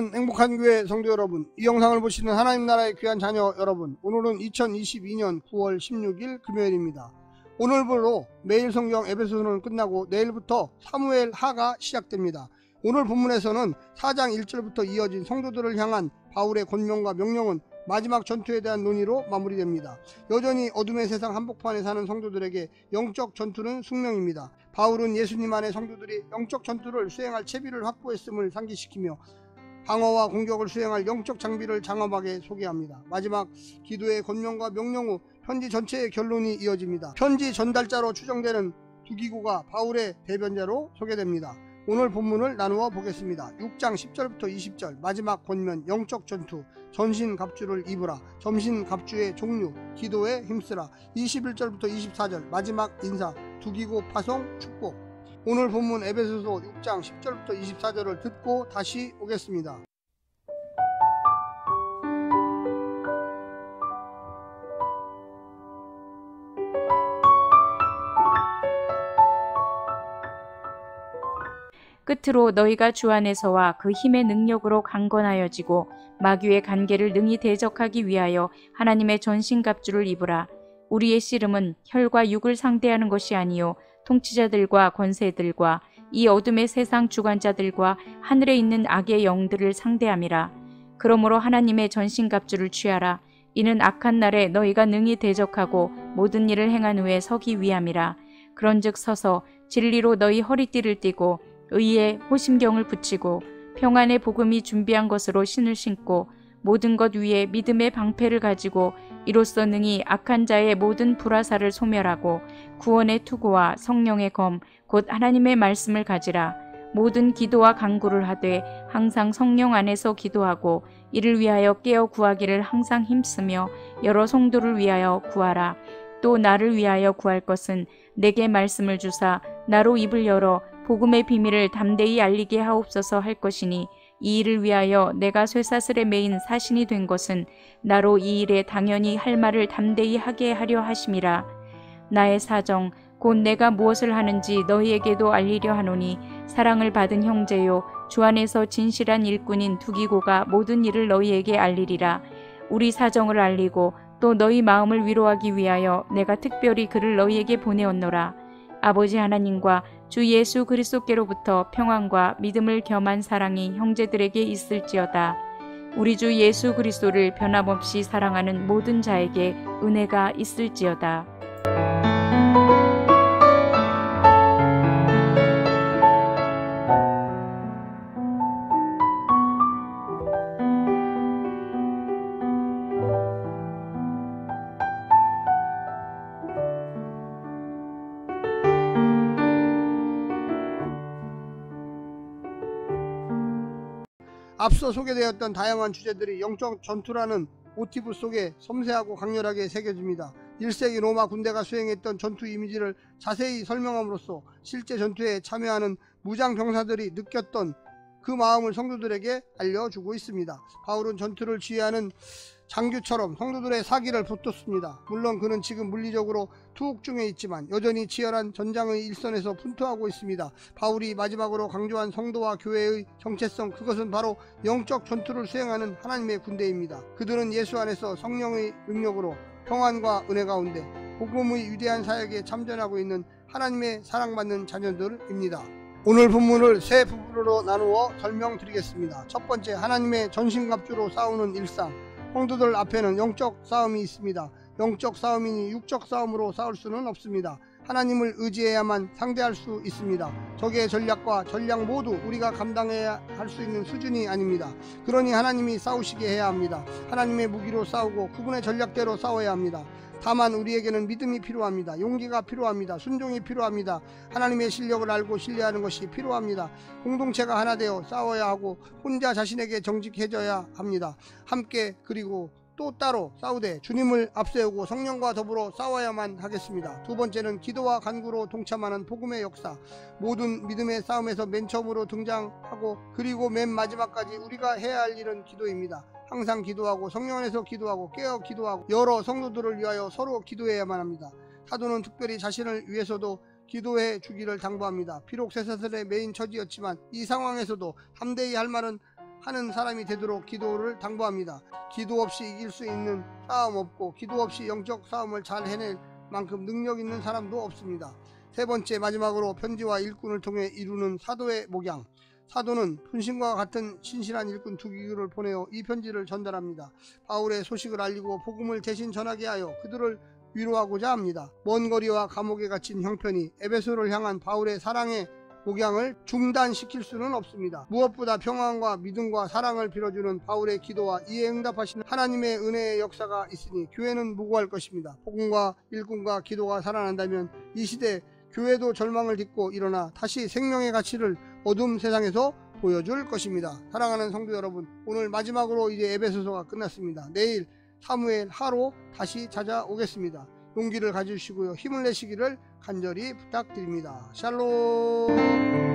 사랑하는 행복한 교회 성도 여러분, 이 영상을 보시는 하나님 나라의 귀한 자녀 여러분, 오늘은 2022년 9월 16일 금요일입니다. 오늘부로 매일 성경 에베소서는 끝나고 내일부터 사무엘 하가 시작됩니다. 오늘 본문에서는 4장 1절부터 이어진 성도들을 향한 바울의 권면과 명령은 마지막 전투에 대한 논의로 마무리됩니다. 여전히 어둠의 세상 한복판에 사는 성도들에게 영적 전투는 숙명입니다. 바울은 예수님 안에 성도들이 영적 전투를 수행할 채비를 확보했음을 상기시키며 방어와 공격을 수행할 영적 장비를 장엄하게 소개합니다. 마지막 기도의 권면과 명령 후 편지 전체의 결론이 이어집니다. 편지 전달자로 추정되는 두기고가 바울의 대변자로 소개됩니다. 오늘 본문을 나누어 보겠습니다. 6장 10절부터 20절 마지막 권면 영적 전투, 전신갑주를 입으라, 전신갑주의 종류, 기도에 힘쓰라. 21절부터 24절 마지막 인사, 두기고 파송 축복. 오늘 본문 에베소서 6장 10절부터 24절을 듣고 다시 오겠습니다. 끝으로 너희가 주 안에서와 그 힘의 능력으로 강건하여지고 마귀의 간계를 능히 대적하기 위하여 하나님의 전신갑주를 입으라. 우리의 씨름은 혈과 육을 상대하는 것이 아니요 통치자들과 권세들과 이 어둠의 세상 주관자들과 하늘에 있는 악의 영들을 상대함이라. 그러므로 하나님의 전신갑주를 취하라. 이는 악한 날에 너희가 능히 대적하고 모든 일을 행한 후에 서기 위함이라. 그런즉 서서 진리로 너희 허리띠를 띠고 의에 호심경을 붙이고 평안의 복음이 준비한 것으로 신을 신고 모든 것 위에 믿음의 방패를 가지고 이로써 능히 악한 자의 모든 불화살을 소멸하고 구원의 투구와 성령의 검 곧 하나님의 말씀을 가지라. 모든 기도와 간구를 하되 항상 성령 안에서 기도하고 이를 위하여 깨어 구하기를 항상 힘쓰며 여러 성도를 위하여 구하라. 또 나를 위하여 구할 것은 내게 말씀을 주사 나로 입을 열어 복음의 비밀을 담대히 알리게 하옵소서 할 것이니 이 일을 위하여 내가 쇠사슬에 매인 사신이 된 것은 나로 이 일에 당연히 할 말을 담대히 하게 하려 하심이라. 나의 사정 곧 내가 무엇을 하는지 너희에게도 알리려 하노니 사랑을 받은 형제요 주 안에서 진실한 일꾼인 두기고가 모든 일을 너희에게 알리리라. 우리 사정을 알리고 또 너희 마음을 위로하기 위하여 내가 특별히 그를 너희에게 보내었노라. 아버지 하나님과 주 예수 그리스도께로부터 평안과 믿음을 겸한 사랑이 형제들에게 있을지어다. 우리 주 예수 그리스도를 변함없이 사랑하는 모든 자에게 은혜가 있을지어다. 앞서 소개되었던 다양한 주제들이 영적 전투라는 모티브 속에 섬세하고 강렬하게 새겨집니다. 1세기 로마 군대가 수행했던 전투 이미지를 자세히 설명함으로써 실제 전투에 참여하는 무장 병사들이 느꼈던 그 마음을 성도들에게 알려주고 있습니다. 바울은 전투를 지휘하는 장교처럼 성도들의 사기를 붙었습니다. 물론 그는 지금 물리적으로 투옥 중에 있지만 여전히 치열한 전장의 일선에서 fun투하고 있습니다. 바울이 마지막으로 강조한 성도와 교회의 정체성, 그것은 바로 영적 전투를 수행하는 하나님의 군대입니다. 그들은 예수 안에서 성령의 능력으로 평안과 은혜 가운데 복음의 위대한 사역에 참전하고 있는 하나님의 사랑받는 자녀들입니다. 오늘 본문을 세 부분으로 나누어 설명드리겠습니다. 첫 번째, 하나님의 전신갑주로 싸우는 일상. 성도들 앞에는 영적 싸움이 있습니다. 영적 싸움이니 육적 싸움으로 싸울 수는 없습니다. 하나님을 의지해야만 상대할 수 있습니다. 적의 전략과 전략 모두 우리가 감당해야 할 수 있는 수준이 아닙니다. 그러니 하나님이 싸우시게 해야 합니다. 하나님의 무기로 싸우고 그분의 전략대로 싸워야 합니다. 다만 우리에게는 믿음이 필요합니다. 용기가 필요합니다. 순종이 필요합니다. 하나님의 실력을 알고 신뢰하는 것이 필요합니다. 공동체가 하나 되어 싸워야 하고 혼자 자신에게 정직해져야 합니다. 함께 그리고 또 따로 싸우되 주님을 앞세우고 성령과 더불어 싸워야만 하겠습니다. 두 번째는 기도와 간구로 동참하는 복음의 역사. 모든 믿음의 싸움에서 맨 처음으로 등장하고 그리고 맨 마지막까지 우리가 해야 할 일은 기도입니다. 항상 기도하고 성령 안에서 기도하고 깨어 기도하고 여러 성도들을 위하여 서로 기도해야만 합니다. 사도는 특별히 자신을 위해서도 기도해 주기를 당부합니다. 비록 쇠사슬의 메인 처지였지만 이 상황에서도 담대히 할 말은 하는 사람이 되도록 기도를 당부합니다. 기도 없이 이길 수 있는 싸움 없고 기도 없이 영적 싸움을 잘 해낼 만큼 능력 있는 사람도 없습니다. 세 번째, 마지막으로 편지와 일꾼을 통해 이루는 사도의 목양. 사도는 분신과 같은 신실한 일꾼 두 기구를 보내어 이 편지를 전달합니다. 바울의 소식을 알리고 복음을 대신 전하게 하여 그들을 위로하고자 합니다. 먼 거리와 감옥에 갇힌 형편이 에베소를 향한 바울의 사랑의 목양을 중단시킬 수는 없습니다. 무엇보다 평안과 믿음과 사랑을 빌어주는 바울의 기도와 이에 응답하시는 하나님의 은혜의 역사가 있으니 교회는 무고할 것입니다. 복음과 일꾼과 기도가 살아난다면 이 시대 교회도 절망을 딛고 일어나 다시 생명의 가치를 어둠 세상에서 보여줄 것입니다. 사랑하는 성도 여러분, 오늘 마지막으로 이제 에베소서가 끝났습니다. 내일 사무엘 하로 다시 찾아오겠습니다. 용기를 가지시고요, 힘을 내시기를 간절히 부탁드립니다. 샬롬.